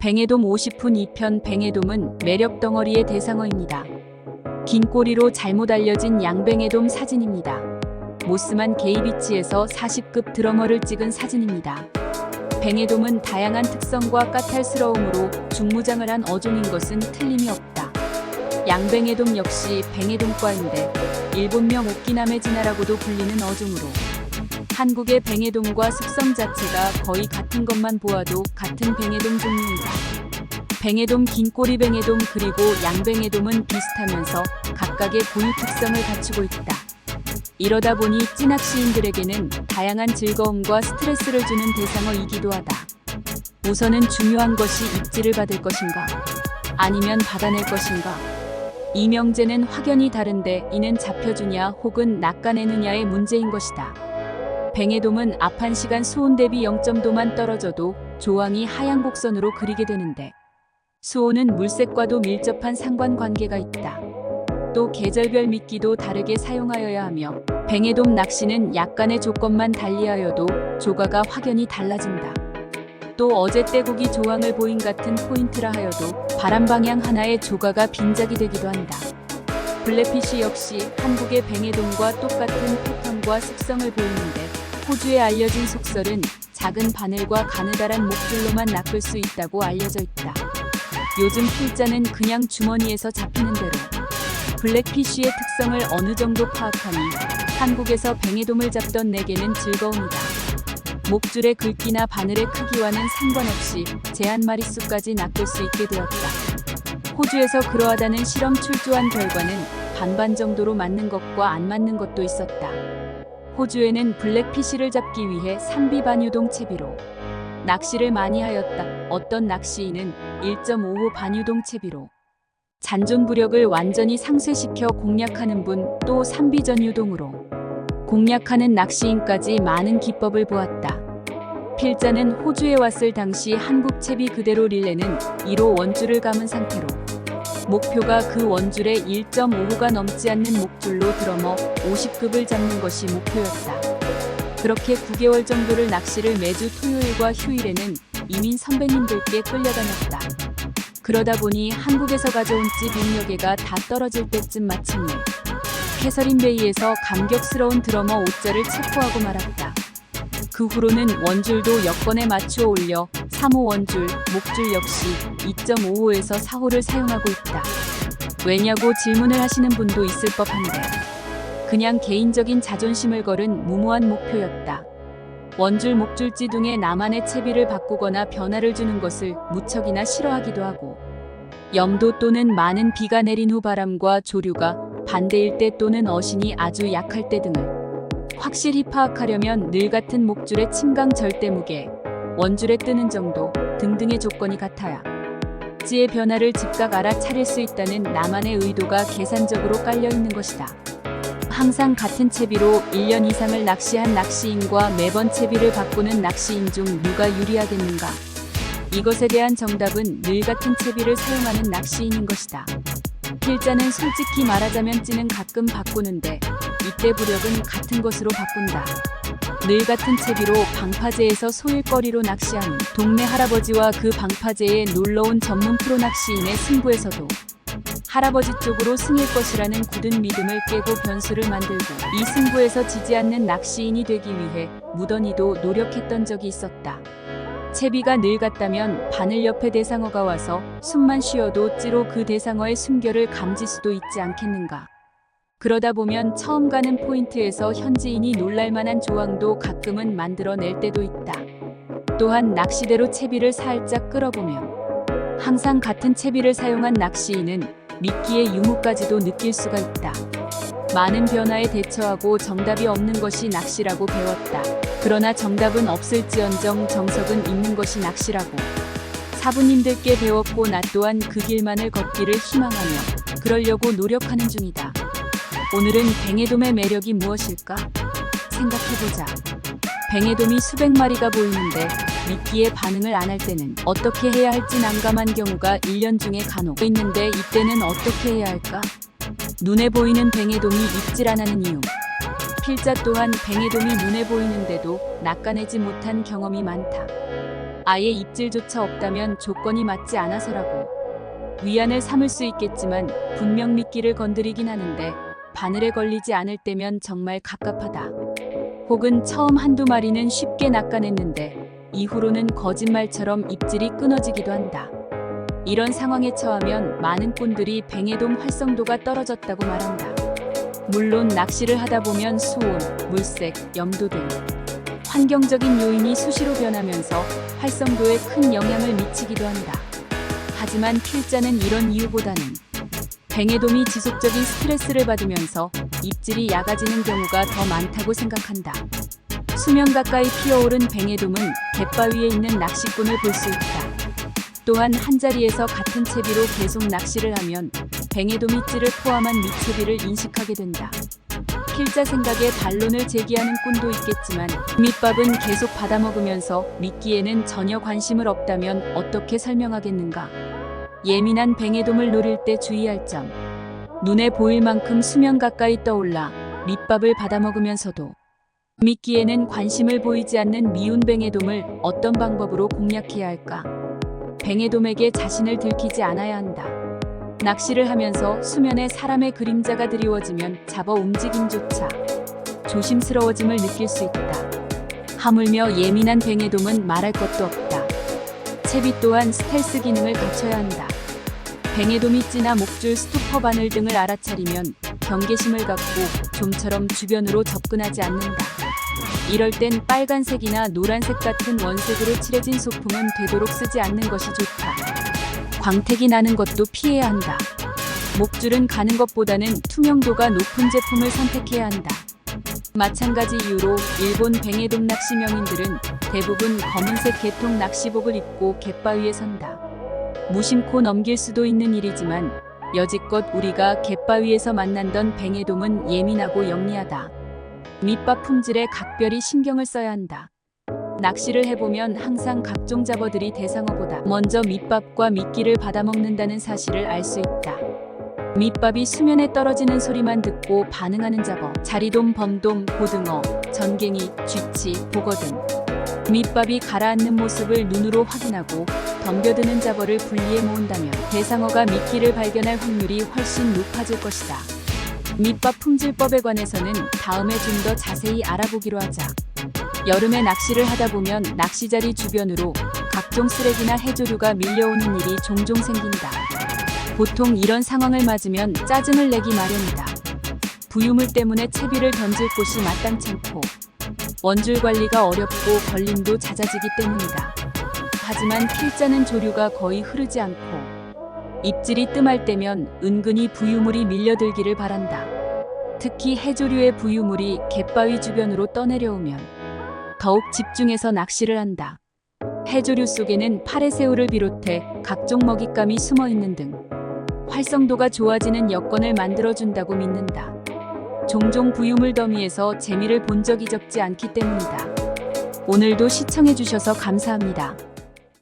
뱅에돔 50분 2편 뱅에돔은 매력 덩어리의 대상어입니다. 긴 꼬리로 잘못 알려진 양뱅에돔 사진입니다. 모스만 게이비치에서 40급 드러머를 찍은 사진입니다. 뱅에돔은 다양한 특성과 까탈스러움으로 중무장을 한 어종인 것은 틀림이 없다. 양뱅에돔 역시 뱅에돔과인데 일본명 오키나메지나라고도 불리는 어종으로 한국의 뱅에돔과 습성 자체가 거의 같은 것만 보아도 같은 뱅에돔 종류이다. 뱅에돔, 긴꼬리 뱅에돔 그리고 양뱅에돔은 비슷하면서 각각의 고유 특성을 갖추고 있다. 이러다 보니 찌낚시인들에게는 다양한 즐거움과 스트레스를 주는 대상어이기도 하다. 우선은 중요한 것이 입질을 받을 것인가? 아니면 받아낼 것인가? 이 명제는 확연히 다른데 이는 잡혀주냐 혹은 낚아내느냐의 문제인 것이다. 뱅에돔은 앞한 시간 수온 대비 0.도만 떨어져도 조항이 하향 곡선으로 그리게 되는데 수온은 물색과도 밀접한 상관관계가 있다. 또 계절별 미끼도 다르게 사용하여야 하며 뱅에돔 낚시는 약간의 조건만 달리하여도 조과가 확연히 달라진다. 또 어제 떼고기 조항을 보인 같은 포인트라 하여도 바람 방향 하나의 조과가 빈작이 되기도 한다. 블랙피쉬 역시 한국의 뱅에돔과 똑같은 패턴과 습성을 보이는데 호주에 알려진 속설은 작은 바늘과 가느다란 목줄로만 낚을 수 있다고 알려져 있다. 요즘 필자는 그냥 주머니에서 잡히는 대로 블랙피쉬의 특성을 어느 정도 파악하니 한국에서 뱅에돔을 잡던 내게는 즐거움이다. 목줄의 굵기나 바늘의 크기와는 상관없이 제한 마리수까지 낚을 수 있게 되었다. 호주에서 그러하다는 실험 출조한 결과는 반반 정도로 맞는 것과 안 맞는 것도 있었다. 호주에는 블랙피쉬를 잡기 위해 산비 반유동 채비로 낚시를 많이 하였다. 어떤 낚시인은 1.5호 반유동 채비로 잔존부력을 완전히 상쇄시켜 공략하는 분, 또 산비전 유동으로 공략하는 낚시인까지 많은 기법을 보았다. 필자는 호주에 왔을 당시 한국 채비 그대로 릴레는 1호 원줄을 감은 상태로 목표가 그 원줄의 1.5호가 넘지 않는 목줄로 드러머 50급을 잡는 것이 목표였다. 그렇게 9개월 정도를 낚시를 매주 토요일과 휴일에는 이민 선배님들께 끌려다녔다. 그러다 보니 한국에서 가져온 찌 100여 개가 다 떨어질 때쯤 마침내 캐서린 베이에서 감격스러운 드러머 5자를 체포하고 말았다. 그 후로는 원줄도 여건에 맞추어 올려 3호 원줄, 목줄 역시 2.5호에서 4호를 사용하고 있다. 왜냐고 질문을 하시는 분도 있을 법한데 그냥 개인적인 자존심을 걸은 무모한 목표였다. 원줄, 목줄지 등의 나만의 채비를 바꾸거나 변화를 주는 것을 무척이나 싫어하기도 하고 염도 또는 많은 비가 내린 후 바람과 조류가 반대일 때 또는 어신이 아주 약할 때 등을 확실히 파악하려면 늘 같은 목줄의 침강 절대 무게, 원줄에 뜨는 정도 등등의 조건이 같아야 찌의 변화를 즉각 알아차릴 수 있다는 나만의 의도가 계산적으로 깔려있는 것이다. 항상 같은 채비로 1년 이상을 낚시한 낚시인과 매번 채비를 바꾸는 낚시인 중 누가 유리하겠는가? 이것에 대한 정답은 늘 같은 채비를 사용하는 낚시인인 것이다. 필자는 솔직히 말하자면 찌는 가끔 바꾸는데 이때 부력은 같은 것으로 바꾼다. 늘 같은 채비로 방파제에서 소일거리로 낚시하는 동네 할아버지와 그 방파제에 놀러온 전문 프로 낚시인의 승부에서도 할아버지 쪽으로 승일 것이라는 굳은 믿음을 깨고 변수를 만들고 이 승부에서 지지 않는 낚시인이 되기 위해 무던히도 노력했던 적이 있었다. 채비가 늘 같다면 바늘 옆에 대상어가 와서 숨만 쉬어도 찌로 그 대상어의 숨결을 감질 수도 있지 않겠는가. 그러다 보면 처음 가는 포인트에서 현지인이 놀랄만한 조항도 가끔은 만들어낼 때도 있다. 또한 낚시대로 채비를 살짝 끌어보면 항상 같은 채비를 사용한 낚시인은 미끼의 유무까지도 느낄 수가 있다. 많은 변화에 대처하고 정답이 없는 것이 낚시라고 배웠다. 그러나 정답은 없을지언정 정석은 있는 것이 낚시라고 사부님들께 배웠고 나 또한 그 길만을 걷기를 희망하며 그러려고 노력하는 중이다. 오늘은 뱅에돔의 매력이 무엇일까? 생각해보자. 뱅에돔이 수백 마리가 보이는데 미끼에 반응을 안 할 때는 어떻게 해야 할지 난감한 경우가 1년 중에 간혹 있는데 이때는 어떻게 해야 할까? 눈에 보이는 뱅에돔이 입질 안 하는 이유. 필자 또한 뱅에돔이 눈에 보이는데도 낚아내지 못한 경험이 많다. 아예 입질조차 없다면 조건이 맞지 않아서라고. 위안을 삼을 수 있겠지만 분명 미끼를 건드리긴 하는데 바늘에 걸리지 않을 때면 정말 갑갑하다. 혹은 처음 한두 마리는 쉽게 낚아냈는데 이후로는 거짓말처럼 입질이 끊어지기도 한다. 이런 상황에 처하면 많은 꾼들이 뱅에돔 활성도가 떨어졌다고 말한다. 물론 낚시를 하다 보면 수온, 물색, 염도 등 환경적인 요인이 수시로 변하면서 활성도에 큰 영향을 미치기도 한다. 하지만 필자는 이런 이유보다는 뱅에돔이 지속적인 스트레스를 받으면서 입질이 얕아지는 경우가 더 많다고 생각한다. 수면 가까이 피어오른 뱅에돔은 갯바위에 있는 낚시꾼을 볼 수 있다. 또한 한자리에서 같은 채비로 계속 낚시를 하면 뱅에돔 입질을 포함한 미채비를 인식하게 된다. 필자 생각에 반론을 제기하는 꾼도 있겠지만 밑밥은 계속 받아먹으면서 미끼에는 전혀 관심을 없다면 어떻게 설명하겠는가? 예민한 뱅에돔을 노릴 때 주의할 점. 눈에 보일 만큼 수면 가까이 떠올라 밑밥을 받아먹으면서도 미끼에는 관심을 보이지 않는 미운 뱅에돔을 어떤 방법으로 공략해야 할까? 뱅에돔에게 자신을 들키지 않아야 한다. 낚시를 하면서 수면에 사람의 그림자가 드리워지면 잡아 움직임조차 조심스러워짐을 느낄 수 있다. 하물며 예민한 뱅에돔은 말할 것도 없다. 채비 또한 스텔스 기능을 갖춰야 한다. 뱅에돔이 찌나 목줄, 스토퍼 바늘 등을 알아차리면 경계심을 갖고 좀처럼 주변으로 접근하지 않는다. 이럴 땐 빨간색이나 노란색 같은 원색으로 칠해진 소품은 되도록 쓰지 않는 것이 좋다. 광택이 나는 것도 피해야 한다. 목줄은 가는 것보다는 투명도가 높은 제품을 선택해야 한다. 마찬가지 이유로 일본 뱅에돔 낚시 명인들은 대부분 검은색 개통 낚시복을 입고 갯바위에 선다. 무심코 넘길 수도 있는 일이지만 여지껏 우리가 갯바위에서 만난던 뱅에돔은 예민하고 영리하다. 밑밥 품질에 각별히 신경을 써야 한다. 낚시를 해보면 항상 각종 잡어들이 대상어보다 먼저 밑밥과 미끼를 받아먹는다는 사실을 알 수 있다. 밑밥이 수면에 떨어지는 소리만 듣고 반응하는 잡어, 자리돔, 범돔, 고등어, 전갱이, 쥐치, 보거 등 밑밥이 가라앉는 모습을 눈으로 확인하고 덤벼드는 잡어를 분리해 모은다면 대상어가 미끼를 발견할 확률이 훨씬 높아질 것이다. 밑밥 품질법에 관해서는 다음에 좀 더 자세히 알아보기로 하자. 여름에 낚시를 하다 보면 낚시자리 주변으로 각종 쓰레기나 해조류가 밀려오는 일이 종종 생긴다. 보통 이런 상황을 맞으면 짜증을 내기 마련이다. 부유물 때문에 채비를 던질 곳이 마땅찮고 원줄 관리가 어렵고 걸림도 잦아지기 때문이다. 하지만 필자는 조류가 거의 흐르지 않고 입질이 뜸할 때면 은근히 부유물이 밀려들기를 바란다. 특히 해조류의 부유물이 갯바위 주변으로 떠내려오면 더욱 집중해서 낚시를 한다. 해조류 속에는 파래새우를 비롯해 각종 먹잇감이 숨어 있는 등 활성도가 좋아지는 여건을 만들어준다고 믿는다. 종종 부유물 더미에서 재미를 본 적이 적지 않기 때문이다. 오늘도 시청해주셔서 감사합니다.